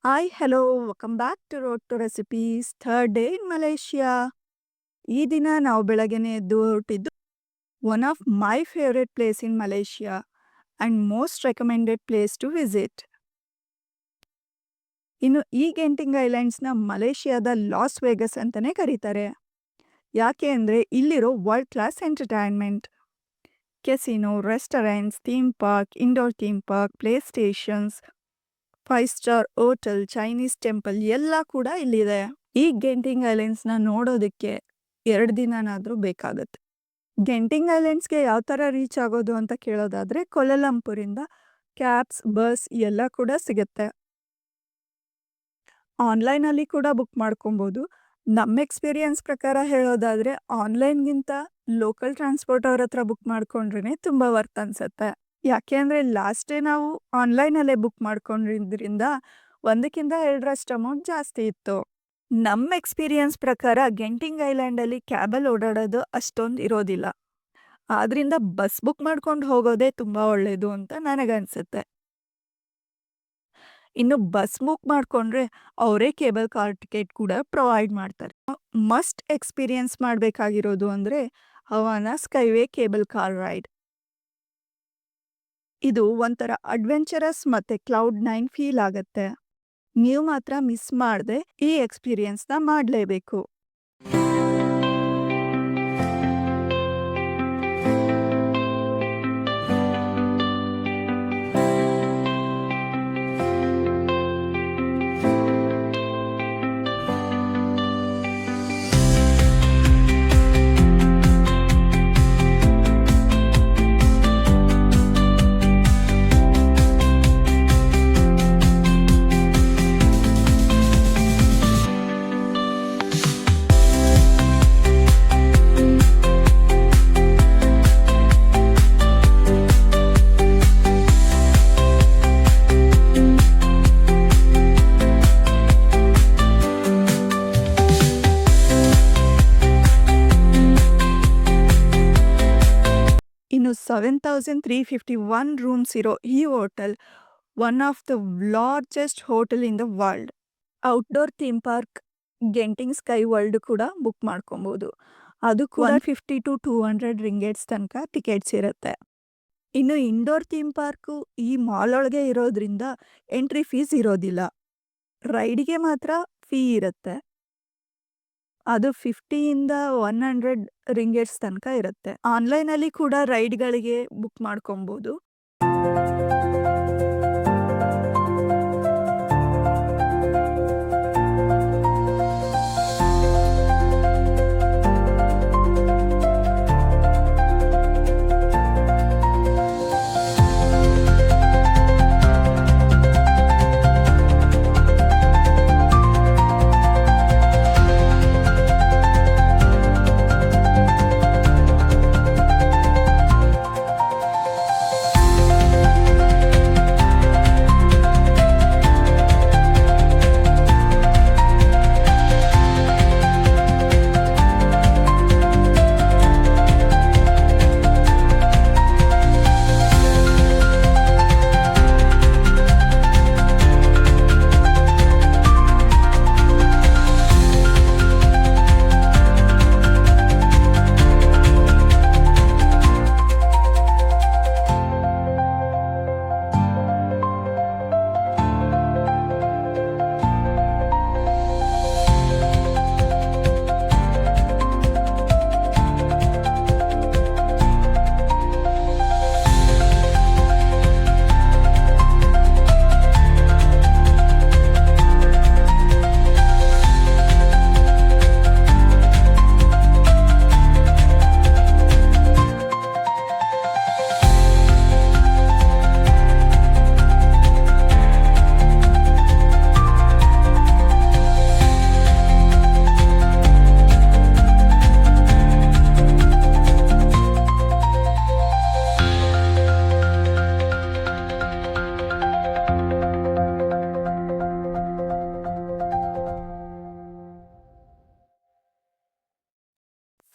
Hi, hello, welcome back to road to recipes third day in Malaysia. ಈ ದಿನ ನಾವು ಬೆಳಗ್ಗೆನೆ ಎದ್ದು ಹೊರಟಿದ್ದು one of my favourite place in Malaysia and most recommended place to visit. ಇನ್ನು ಈ ಗೆಂಟಿಂಗ್ ಐಲ್ಯಾಂಡ್ಸ್ನ ಮಲೇಷಿಯಾದ loss Vegas ಅಂತಲೇ ಕರೀತಾರೆ. ಯಾಕೆ ಅಂದರೆ ಇಲ್ಲಿರೋ world class entertainment, casino, restaurants, theme park, indoor theme park, play stations, 5 star hotel, Chinese temple ಎಲ್ಲ ಕೂಡ ಇಲ್ಲಿದೆ. ಈ ಗೆಂಟಿಂಗ್ ಐಲ್ಯಾಂಡ್ಸ್ನ ನೋಡೋದಕ್ಕೆ 2 ದಿನನಾದರೂ ಬೇಕಾಗುತ್ತೆ. ಗೆಂಟಿಂಗ್ ಐಲ್ಯಾಂಡ್ಸ್ಗೆ ಯಾವ ಥರ ರೀಚ್ ಆಗೋದು ಅಂತ ಕೇಳೋದಾದರೆ ಕೊಲಾಲಂಪುರಿಂದ ಕ್ಯಾಬ್ಸ್, ಬಸ್ ಎಲ್ಲ ಕೂಡ ಸಿಗುತ್ತೆ. ಆನ್ಲೈನಲ್ಲಿ ಕೂಡ ಬುಕ್ ಮಾಡ್ಕೊಬೋದು. ನಮ್ಮ ಎಕ್ಸ್ಪೀರಿಯನ್ಸ್ ಪ್ರಕಾರ ಹೇಳೋದಾದರೆ ಆನ್ಲೈನ್ಗಿಂತ ಲೋಕಲ್ ಟ್ರಾನ್ಸ್ಪೋರ್ಟ್ ಅವ್ರ ಹತ್ರ ಬುಕ್ ಮಾಡ್ಕೊಂಡ್ರೇ ತುಂಬ ವರ್ತ್ ಅನಿಸುತ್ತೆ. ಯಾಕೆ ಅಂದರೆ ಲಾಸ್ಟ್ ಡೇ ನಾವು ಆನ್ಲೈನಲ್ಲೇ ಬುಕ್ ಮಾಡ್ಕೊಂಡಿದ್ರಿಂದ ಒಂದಕ್ಕಿಂತ 2ರಷ್ಟು ಅಮೌಂಟ್ ಜಾಸ್ತಿ ಇತ್ತು. ನಮ್ಮ ಎಕ್ಸ್ಪೀರಿಯನ್ಸ್ ಪ್ರಕಾರ ಗೆಂಟಿಂಗ್ ಐಲ್ಯಾಂಡಲ್ಲಿ ಕ್ಯಾಬಲ್ಲಿ ಓಡಾಡೋದು ಅಷ್ಟೊಂದು ಇರೋದಿಲ್ಲ. ಆದ್ದರಿಂದ ಬಸ್ ಬುಕ್ ಮಾಡ್ಕೊಂಡು ಹೋಗೋದೇ ತುಂಬ ಒಳ್ಳೆಯದು ಅಂತ ನನಗನ್ಸುತ್ತೆ. ಇನ್ನು ಬಸ್ ಬುಕ್ ಮಾಡಿಕೊಂಡ್ರೆ ಅವರೇ ಕೇಬಲ್ ಕಾರ್ ಟಿಕೆಟ್ ಕೂಡ ಪ್ರೊವೈಡ್ ಮಾಡ್ತಾರೆ. ಮಸ್ಟ್ ಎಕ್ಸ್ಪೀರಿಯನ್ಸ್ ಮಾಡಬೇಕಾಗಿರೋದು ಅಂದರೆ ಹವಾನ ಸ್ಕೈವೇ ಕೇಬಲ್ ಕಾರ್ ರೈಡ್. ಇದು ಒಂಥರ ಅಡ್ವೆಂಚರಸ್ ಮತ್ತು ಕ್ಲೌಡ್9 ಫೀಲ್ ಆಗುತ್ತೆ. ನೀವು ಮಾತ್ರ ಮಿಸ್ ಮಾಡದೆ ಈ ಎಕ್ಸ್ಪೀರಿಯನ್ಸ್ನ ಮಾಡಲೇಬೇಕು. ಇನ್ನು 7,351 ರೂಮ್ಸ್ ಇರೋ ಈ hotel one of the largest hotel in the world. Outdoor theme park Genting Sky World ಕೂಡ ಬುಕ್ ಮಾಡ್ಕೊಬೋದು. ಅದು ಕೂಡ 150 to 200 ರಿಂಗೇಟ್ಸ್ ತನಕ ಟಿಕೆಟ್ಸ್ ಇರುತ್ತೆ. ಇನ್ನು ಇಂಡೋರ್ ಥೀಮ್ ಪಾರ್ಕು ಈ ಮಾಲ್ ಒಳಗೆ ಇರೋದ್ರಿಂದ ಎಂಟ್ರಿ ಫೀಸ್ ಇರೋದಿಲ್ಲ. ರೈಡ್ಗೆ ಮಾತ್ರ ಫೀ ಇರುತ್ತೆ. ಅದು 50ಇಂದ 100 ರಿಂಗೇಟ್ಸ್ ತನಕ ಇರುತ್ತೆ. ಆನ್ಲೈನಲ್ಲಿ ಕೂಡ ರೈಡ್ಗಳಿಗೆ ಬುಕ್ ಮಾಡ್ಕೊಬೋದು.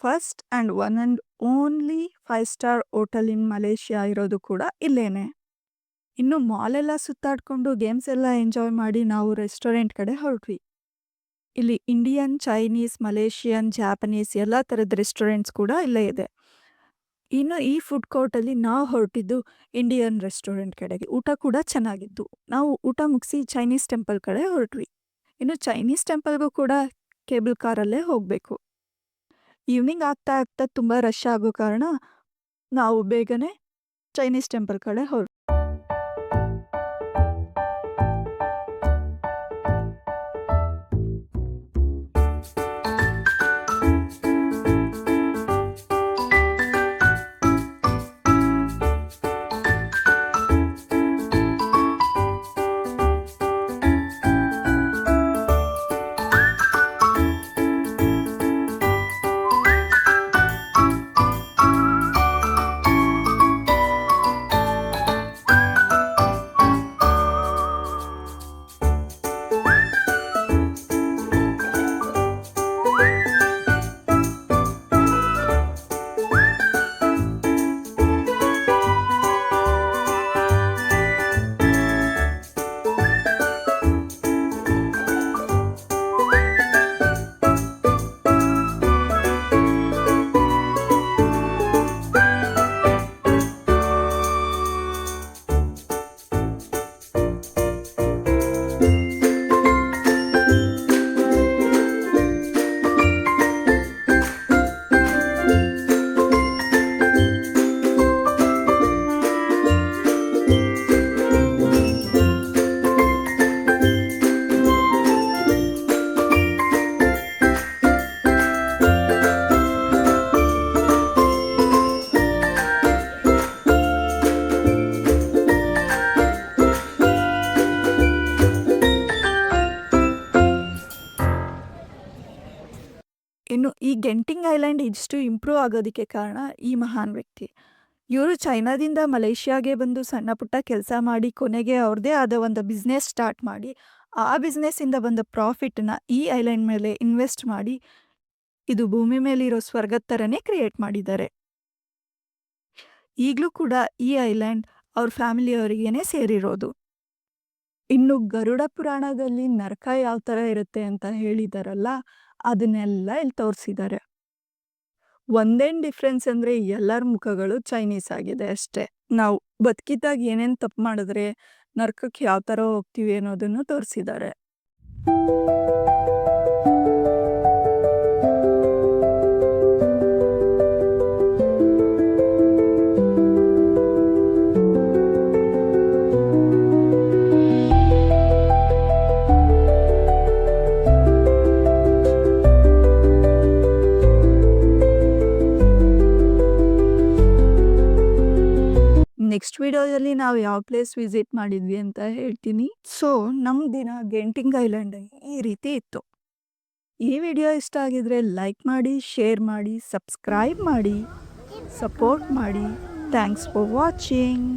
First and one and only 5 star hotel in Malaysia ಇರೋದು ಕೂಡ ಇಲ್ಲೇನೆ. ಇನ್ನು ಮಾಲೆಲ್ಲ ಸುತ್ತಾಡ್ಕೊಂಡು ಗೇಮ್ಸ್ ಎಲ್ಲ ಎಂಜಾಯ್ ಮಾಡಿ ನಾವು ರೆಸ್ಟೋರೆಂಟ್ ಕಡೆ ಹೊರಟ್ವಿ. ಇಲ್ಲಿ ಇಂಡಿಯನ್, ಚೈನೀಸ್, ಮಲೇಷಿಯನ್, ಜಾಪನೀಸ್ ಎಲ್ಲ ಥರದ ರೆಸ್ಟೋರೆಂಟ್ಸ್ ಕೂಡ ಇಲ್ಲೇ ಇದೆ. ಇನ್ನು ಈ ಫುಡ್ ಕೋರ್ಟಲ್ಲಿ ನಾವು ಹೊರಟಿದ್ದು ಇಂಡಿಯನ್ ರೆಸ್ಟೋರೆಂಟ್ ಕಡೆಗೆ. ಊಟ ಕೂಡ ಚೆನ್ನಾಗಿತ್ತು. ನಾವು ಊಟ ಮುಗಿಸಿ ಚೈನೀಸ್ ಟೆಂಪಲ್ ಕಡೆ ಹೊರಟ್ವಿ. ಇನ್ನು ಚೈನೀಸ್ ಟೆಂಪಲ್ಗೂ ಕೂಡ ಕೇಬಲ್ ಕಾರಲ್ಲೇ ಹೋಗಬೇಕು. ಈವ್ನಿಂಗ್ ಆಗ್ತಾ ಆಗ್ತಾ ತುಂಬ ರಶ್ ಆಗೋ ಕಾರಣ ನಾವು ಬೇಗನೆ ಚೈನೀಸ್ ಟೆಂಪಲ್ ಕಡೆ ಹೊರಟ್ವಿ. ಇನ್ನು ಈ ಗೆಂಟಿಂಗ್ ಐಲ್ಯಾಂಡ್ ಇಷ್ಟು ಇಂಪ್ರೂವ್ ಆಗೋದಕ್ಕೆ ಕಾರಣ ಈ ಮಹಾನ್ ವ್ಯಕ್ತಿ. ಇವರು ಚೈನಾದಿಂದ ಮಲೇಷ್ಯಾಗೆ ಬಂದು ಸಣ್ಣ ಪುಟ್ಟ ಕೆಲಸ ಮಾಡಿ ಕೊನೆಗೆ ಅವ್ರದ್ದೇ ಆದ ಒಂದು ಬಿಸ್ನೆಸ್ ಸ್ಟಾರ್ಟ್ ಮಾಡಿ ಆ ಬಿಸ್ನೆಸ್ಸಿಂದ ಬಂದ ಪ್ರಾಫಿಟ್ನ ಈ ಐಲ್ಯಾಂಡ್ ಮೇಲೆ ಇನ್ವೆಸ್ಟ್ ಮಾಡಿ ಇದು ಭೂಮಿ ಮೇಲಿರೋ ಸ್ವರ್ಗದ ಥರನೇ ಕ್ರಿಯೇಟ್ ಮಾಡಿದ್ದಾರೆ. ಈಗಲೂ ಕೂಡ ಈ ಐಲ್ಯಾಂಡ್ ಅವ್ರ ಫ್ಯಾಮಿಲಿಯವರಿಗೇನೆ ಸೇರಿರೋದು. ಇನ್ನು ಗರುಡ ಪುರಾಣದಲ್ಲಿ ನರಕ ಯಾವ ಥರ ಇರುತ್ತೆ ಅಂತ ಹೇಳಿದಾರಲ್ಲ, ಅದನ್ನೆಲ್ಲ ಇಲ್ಲಿ ತೋರಿಸಿದ್ದಾರೆ. ಒಂದೇನು ಡಿಫ್ರೆನ್ಸ್ ಅಂದರೆ ಎಲ್ಲರ ಮುಖಗಳು ಚೈನೀಸ್ ಆಗಿದೆ ಅಷ್ಟೇ. ನಾವು ಬದುಕಿದ್ದಾಗ ಏನೇನು ತಪ್ಪು ಮಾಡಿದ್ರೆ ನರಕಕ್ಕೆ ಯಾವ ಥರ ಹೋಗ್ತೀವಿ ಅನ್ನೋದನ್ನು ತೋರಿಸಿದ್ದಾರೆ. ನೆಕ್ಸ್ಟ್ ವಿಡಿಯೋದಲ್ಲಿ ನಾವು ಯಾವ ಪ್ಲೇಸ್ ವಿಸಿಟ್ ಮಾಡಿದ್ವಿ ಅಂತ ಹೇಳ್ತೀನಿ. ಸೊ ನಮ್ಮ ದಿನ ಗೆಂಟಿಂಗ್ ಐಲ್ಯಾಂಡ್ ಈ ರೀತಿ ಇತ್ತು. ಈ ವಿಡಿಯೋ ಇಷ್ಟ ಆಗಿದ್ರೆ ಲೈಕ್ ಮಾಡಿ, ಶೇರ್ ಮಾಡಿ, ಸಬ್ಸ್ಕ್ರೈಬ್ ಮಾಡಿ, ಸಪೋರ್ಟ್ ಮಾಡಿ. Thanks for watching.